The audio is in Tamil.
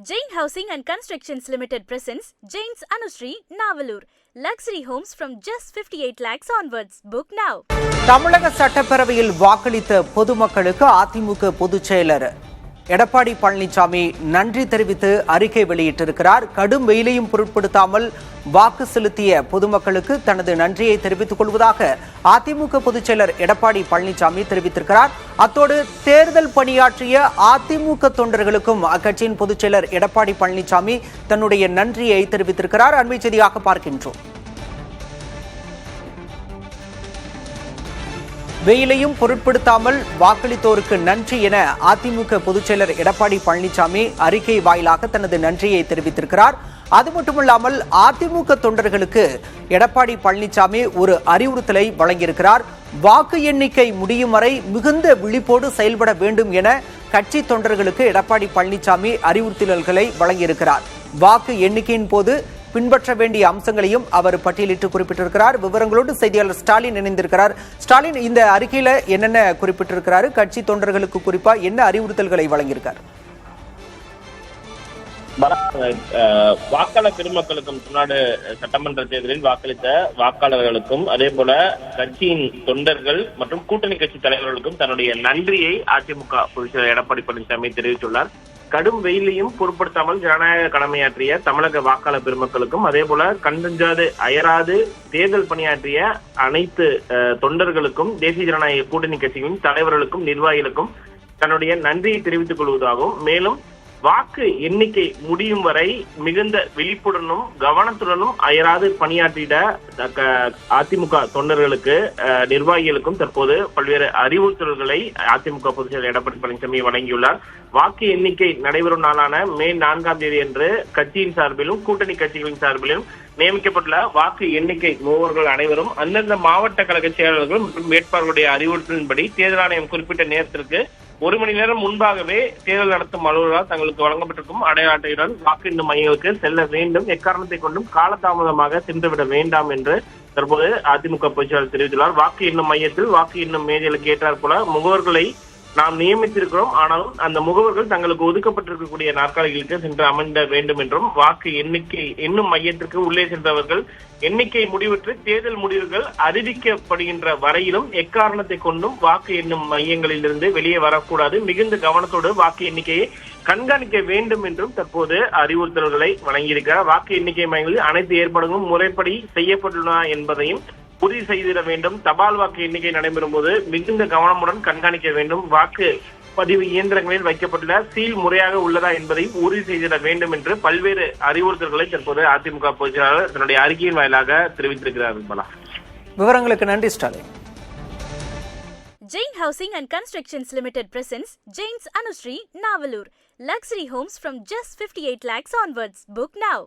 Jain Housing and Constructions Limited presents Jain's Anushree, Navalur. Luxury homes from just 58 lakhs onwards. Book now. தமிழக சட்டப்பேரவையில் வாக்களித்த பொதுமக்களுக்கு அதிமுக பொதுச் செயலர் எடப்பாடி பழனிசாமி நன்றி தெரிவித்து அறிக்கை வெளியிட்டிருக்கிறார். கடும் வெயிலையும் பொருட்படுத்தாமல் வாக்கு செலுத்திய பொதுமக்களுக்கு தனது நன்றியை தெரிவித்துக் கொள்வதாக அதிமுக பொதுச் செயலர் எடப்பாடி பழனிசாமி தெரிவித்திருக்கிறார். அத்தோடு தேர்தல் பணியாற்றிய அதிமுக தொண்டர்களுக்கும் அக்கட்சியின் பொதுச் செயலர் எடப்பாடி பழனிசாமி தன்னுடைய நன்றியை தெரிவித்திருக்கிறார். அண்மை செய்தியாக பார்க்கின்றோம். வெயிலையும் பொருட்படுத்தாமல் வாக்களித்தோருக்கு நன்றி என அதிமுக பொதுச் செயலர் எடப்பாடி பழனிசாமி அறிக்கை வாயிலாக தனது நன்றியை தெரிவித்திருக்கிறார். அது மட்டுமல்லாமல் அதிமுக தொண்டர்களுக்கு எடப்பாடி பழனிசாமி ஒரு அறிவுறுத்தலை வழங்கியிருக்கிறார். வாக்கு எண்ணிக்கை முடியும் வரை மிகுந்த விழிப்போடு செயல்பட வேண்டும் என கட்சி தொண்டர்களுக்கு எடப்பாடி பழனிசாமி அறிவுறுத்தல்களை வழங்கியிருக்கிறார். வாக்கு எண்ணிக்கையின் போது பின்பற்ற வேண்டிய அம்சங்களையும் அவர் பட்டியலிட்டு குறிப்பிட்டிருக்கிறார். விவரங்களோடு செய்தியாளர் ஸ்டாலின் இணைந்திருக்கிறார். ஸ்டாலின், இந்த அறிக்கையில என்னென்ன குறிப்பிட்டிருக்கிறாரு? கட்சி தொண்டர்களுக்கு குறிப்பா என்ன அறிவுறுத்தல்களை வழங்கியிருக்காரு? வாக்காளர் பெருமக்களுக்கும் தமிழ்நாடு சட்டமன்ற தேர்தலில் வாக்களித்த வாக்காளர்களுக்கும் அதே போல கட்சியின் தொண்டர்கள் மற்றும் கூட்டணி கட்சி தலைவர்களுக்கும் தன்னுடைய நன்றியை அதிமுக பொதுச் செயலர் எடப்பாடி பழனிசாமி தெரிவித்துள்ளார். கடும் வெயிலையும் பொருட்படுத்தாமல் ஜனநாயக கடமையாற்றிய தமிழக வாக்காளர் பெருமக்களுக்கும் அதே போல கண்டஞ்சாது அயராது தேர்தல் பணியாற்றிய அனைத்து தொண்டர்களுக்கும் தேசிய ஜனநாயக கூட்டணி கட்சிகளின் தலைவர்களுக்கும் நிர்வாகிகளுக்கும் தன்னுடைய நன்றியை தெரிவித்துக் கொள்வதாகவும், மேலும் வாக்கு எண்ணிக்கை முடியும் வரை மிகுந்த விழிப்புடனும் கவனத்துடனும் அயராது பணியாற்றிட அதிமுக தொண்டர்களுக்கு நிர்வாகிகளுக்கும் தற்போது பல்வேறு அறிவுறுத்தல்களை அதிமுக பொதுச் செயலர் எடப்பாடி பழனிசாமி வழங்கியுள்ளார். வாக்கு எண்ணிக்கை நடைபெறும் நாளான மே 4ஆம் தேதி அன்று கட்சியின் சார்பிலும் கூட்டணி கட்சிகளின் சார்பிலும் நியமிக்கப்பட்டுள்ள வாக்கு எண்ணிக்கை மூவர்கள் அனைவரும் அந்தந்த மாவட்ட கழக செயலாளர்கள் மற்றும் வேட்பாளர்களுடைய அறிவுறுத்தலின்படி தேர்தல் ஆணையம் குறிப்பிட்ட நேரத்திற்கு 1 மணி நேரம் முன்பாகவே தேர்தல் நடத்தும் அலுவலரால் தங்களுக்கு வழங்கப்பட்டிருக்கும் அடையாள அட்டையுடன் வாக்கு எண்ணும் மையங்களுக்கு செல்ல வேண்டும், எக்காரணத்தை கொண்டும் காலதாமதமாக சென்றுவிட வேண்டாம் என்று தற்போது அதிமுக பொதுச் செயலாளர் தெரிவித்துள்ளார். வாக்கு எண்ணும் மையத்தில் வாக்கு எண்ணும் மேஜைகளுக்கு ஏற்றாற் போல முகவர்களை நாம் நியமித்திருக்கிறோம். ஆனாலும் அந்த முகவர்கள் தங்களுக்கு ஒதுக்கப்பட்டிருக்கக்கூடிய நாற்காலிகளுக்கு சென்று அமர்ந்த வேண்டும் என்றும், வாக்கு எண்ணிக்கை எண்ணும் மையத்திற்கு உள்ளே சென்றவர்கள் எண்ணிக்கை முடிவுற்று தேர்தல் முடிவுகள் அறிவிக்கப்படுகின்ற வரையிலும் எக்காரணத்தை கொண்டும் வாக்கு எண்ணும் மையங்களிலிருந்து வெளியே வரக்கூடாது, மிகுந்த கவனத்தோடு வாக்கு எண்ணிக்கையை கண்காணிக்க வேண்டும் என்றும் தற்போது அறிவுறுத்தல்களை வழங்கியிருக்கிறார். வாக்கு எண்ணிக்கை மையங்களில் அனைத்து ஏற்பாடுகளும் முறைப்படி செய்யப்பட்டுள்ளன என்பதையும் உறுதி செய்திட வேண்டும். தபால் வாக்கு எண்ணிக்கை நடைபெறும் போது மிகுந்த கவனமுடன் கண்காணிக்க வேண்டும். வாக்கு பதிவு இயந்திரங்களில் வைக்கப்பட்டுள்ள சீல் முறையாக உள்ளதா என்பதையும் உறுதி செய்திட வேண்டும் என்று பல்வேறு அறிவுறுத்தல்களை தற்போது அதிமுக பொதுச் செயலாளர் தன்னுடைய அறிக்கையின் வாயிலாக தெரிவித்திருக்கிறார். விவரங்களுக்கு நன்றி Stalin. Jain Housing and Constructions Limited presents Jain's Anushree, Navalur. Luxury homes from just 58 lakhs onwards. Book now.